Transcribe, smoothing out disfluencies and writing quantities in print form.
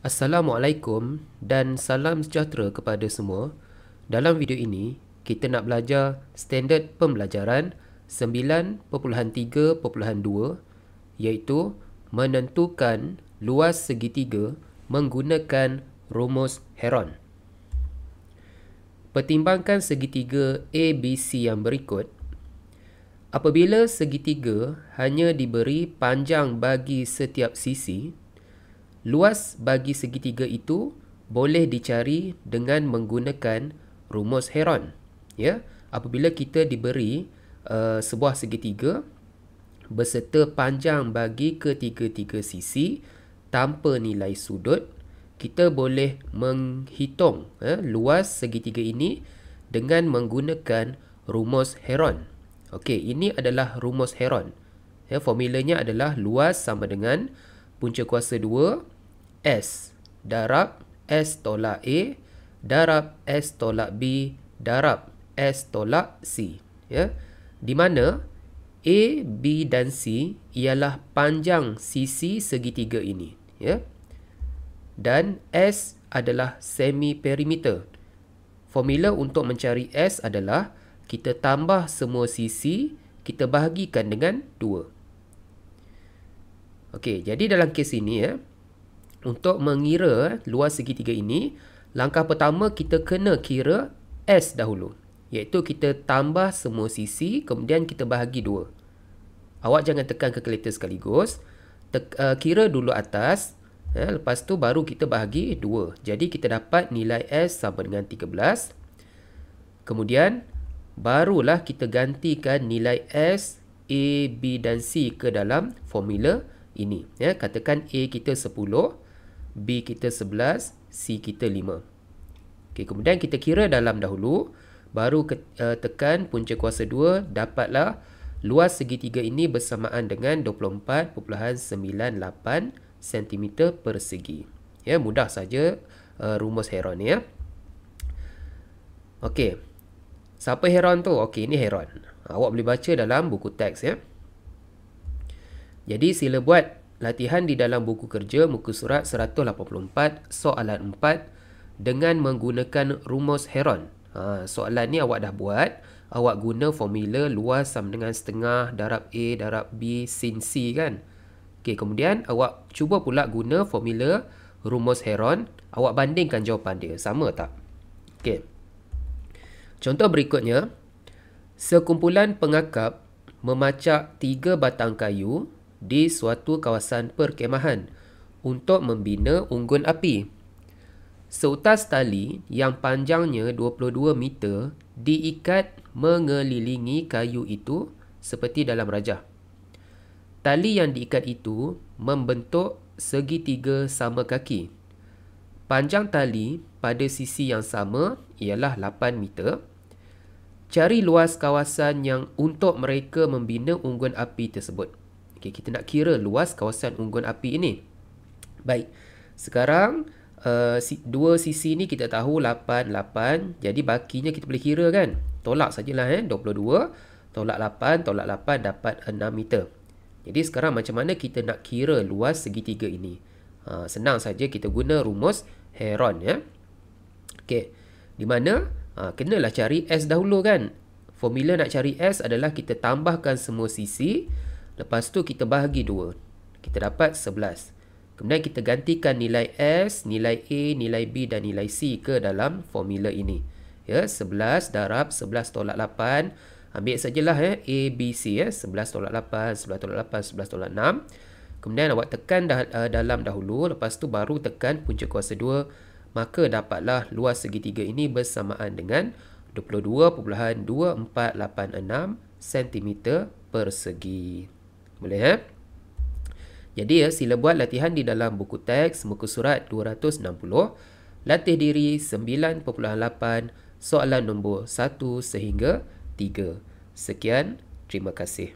Assalamualaikum dan salam sejahtera kepada semua. Dalam video ini, kita nak belajar standard pembelajaran 9.3.2 iaitu menentukan luas segitiga menggunakan rumus Heron. Pertimbangkan segitiga ABC yang berikut. Apabila segitiga hanya diberi panjang bagi setiap sisi, luas bagi segitiga itu boleh dicari dengan menggunakan rumus Heron. Ya, apabila kita diberi sebuah segitiga beserta panjang bagi ketiga-tiga sisi tanpa nilai sudut, kita boleh menghitung luas segitiga ini dengan menggunakan rumus Heron. Okey, ini adalah rumus Heron. Ya, formulanya adalah luas sama dengan punca kuasa 2 S darab S tolak A darab S tolak B darab S tolak C. Ya, di mana A, B dan C ialah panjang sisi segitiga ini. Ya, dan S adalah semi perimeter. Formula untuk mencari S adalah kita tambah semua sisi, kita bahagikan dengan 2. Okey, jadi dalam kes ini untuk mengira luas segitiga ini, langkah pertama kita kena kira S dahulu. Iaitu kita tambah semua sisi, kemudian kita bahagi 2. Awak jangan tekan kalkulator sekaligus. Kira dulu atas, lepas tu baru kita bahagi 2. Jadi kita dapat nilai S sama dengan 13. Kemudian, barulah kita gantikan nilai S, A, B dan C ke dalam formula ini. Ya, katakan A kita 10. B kita 11, C kita 5. Okey, kemudian kita kira dalam dahulu, baru tekan punca kuasa 2, dapatlah luas segitiga ini bersamaan dengan 24.98 cm persegi. Ya, mudah saja rumus Heron ya. Okey. Siapa Heron tu? Okey, ini Heron. Awak boleh baca dalam buku teks ya. Jadi sila buat latihan di dalam buku kerja muka surat 184 soalan 4 dengan menggunakan rumus Heron. Soalan ni awak dah buat. Awak guna formula luas sama dengan setengah darab A darab B sin C kan. Okey, kemudian awak cuba pula guna formula rumus Heron. Awak bandingkan jawapan dia. Sama tak? Okey. Contoh berikutnya. Sekumpulan pengakap memacak 3 batang kayu di suatu kawasan perkemahan untuk membina unggun api. Seutas tali yang panjangnya 22 meter diikat mengelilingi kayu itu seperti dalam rajah. Tali yang diikat itu membentuk segitiga sama kaki. Panjang tali pada sisi yang sama ialah 8 meter. Cari luas kawasan yang untuk mereka membina unggun api tersebut. Okay, kita nak kira luas kawasan unggun api ini. Baik, sekarang dua sisi ni kita tahu 8, 8. Jadi bakinya kita boleh kira kan. Tolak sajalah 22. Tolak 8, tolak 8 dapat 6 meter. Jadi sekarang macam mana kita nak kira luas segitiga ini? Senang saja kita guna rumus Heron ya. Okey, di mana kenalah cari S dahulu kan. Formula nak cari S adalah kita tambahkan semua sisi. Lepas tu kita bahagi 2. Kita dapat 11. Kemudian kita gantikan nilai S, nilai A, nilai B dan nilai C ke dalam formula ini. Ya, 11 darab 11 tolak 8. Ambil sajalah A, B, C 11 tolak 8, 11 tolak 8, 11 tolak 6. Kemudian awak tekan dalam dahulu. Lepas tu baru tekan punca kuasa 2. Maka dapatlah luas segitiga ini bersamaan dengan 22.2486 cm persegi. Boleh Jadi sila buat latihan di dalam buku teks muka surat 260. Latih diri 9.8 soalan nombor 1 sehingga 3. Sekian, terima kasih.